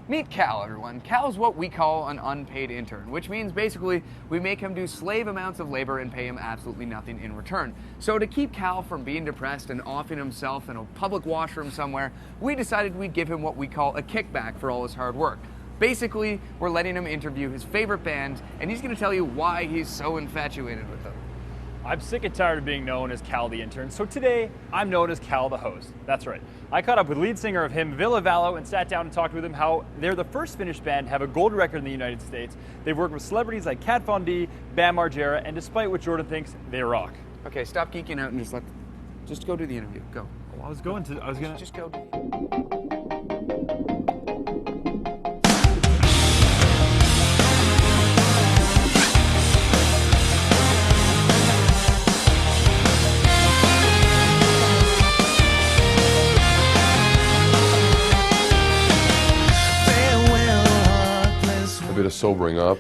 Meet Cal, everyone. Cal is what we call an unpaid intern, which means basically we make him do slave amounts of labor and pay him absolutely nothing in return. So to keep Cal from being depressed and offing himself in a public washroom somewhere, we decided we'd give him what we call a kickback for all his hard work. Basically, we're letting him interview his favorite band, and he's going to tell you why he's so infatuated with them. I'm sick and tired of being known as Cal the intern, so today I'm known as Cal the host. That's right. I caught up with lead singer of HIM, Ville Valo, and sat down and talked with him how they're the first Finnish band to have a gold record in the United States. They've worked with celebrities like Kat Von D, Bam Margera, and despite what Jordan thinks, they rock. Okay, stop geeking out and just go do the interview. Go. Well, Just go. A bit of sobering up.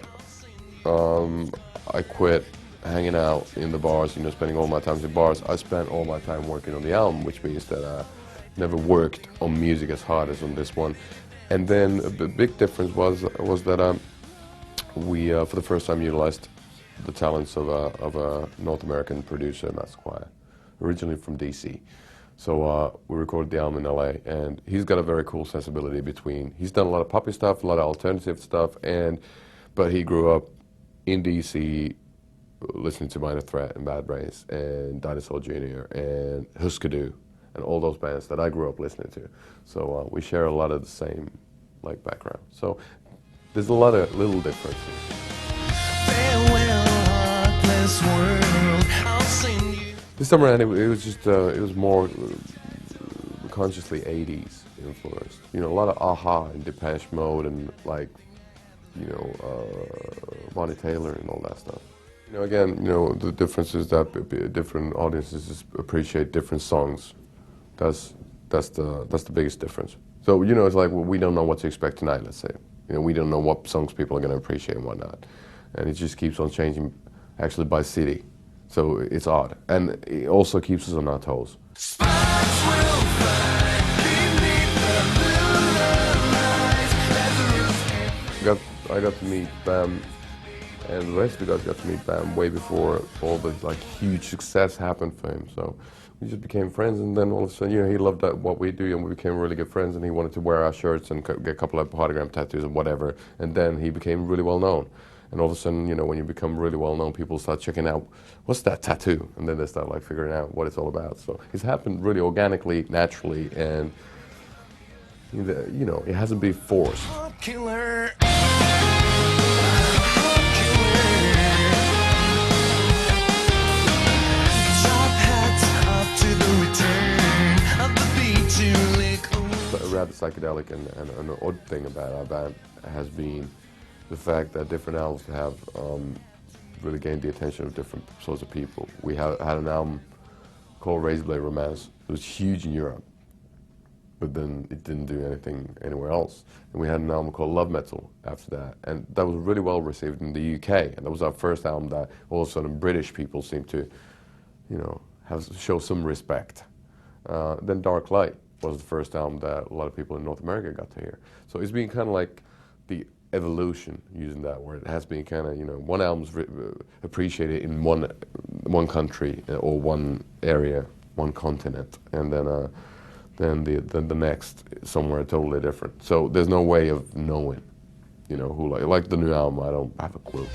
I quit hanging out in the bars, spending all my time in bars. I spent all my time working on the album, which means that I never worked on music as hard as on this one. And then a big difference was that we, for the first time, utilized the talents of a North American producer, Matt Squire, originally from DC. So we recorded the album in LA, and he's got a very cool sensibility he's done a lot of poppy stuff, a lot of alternative stuff, but he grew up in DC listening to Minor Threat and Bad Brains and Dinosaur Jr. and Husker Du and all those bands that I grew up listening to. So we share a lot of the same background. So there's a lot of little differences. Farewell, heartless world. I'll sing you. This time around, it was more consciously 80s influenced. A lot of Aha and Depeche Mode and Bonnie Taylor and all that stuff. Again, the difference is that different audiences appreciate different songs. That's the biggest difference. So it's like we don't know what to expect tonight. Let's say we don't know what songs people are going to appreciate and whatnot, and it just keeps on changing, actually by city. So it's odd, and it also keeps us on our toes. Sparks will fly beneath the blue lights. I got to meet Bam, and the rest of the guys got to meet Bam way before all the huge success happened for him. So we just became friends, and then all of a sudden, he loved what we do, and we became really good friends. And he wanted to wear our shirts and get a couple of autograph tattoos and whatever. And then he became really well known. And all of a sudden, when you become really well known, people start checking out, what's that tattoo? And then they start figuring out what it's all about. So it's happened really organically, naturally, and it hasn't been forced. Killer. A rather psychedelic and an odd thing about our band has been the fact that different albums have really gained the attention of different sorts of people. We had an album called Razorblade Romance. It was huge in Europe, but then it didn't do anything anywhere else. And we had an album called Love Metal after that, and that was really well received in the UK. And that was our first album that all of a sudden British people seemed to, show some respect. Then Dark Light was the first album that a lot of people in North America got to hear. So it's been kind of like the evolution, using that word. It has been kind of, one album's appreciated in one country or one area, one continent, and then the next somewhere totally different. So there's no way of knowing, who like the new album. I don't have a clue.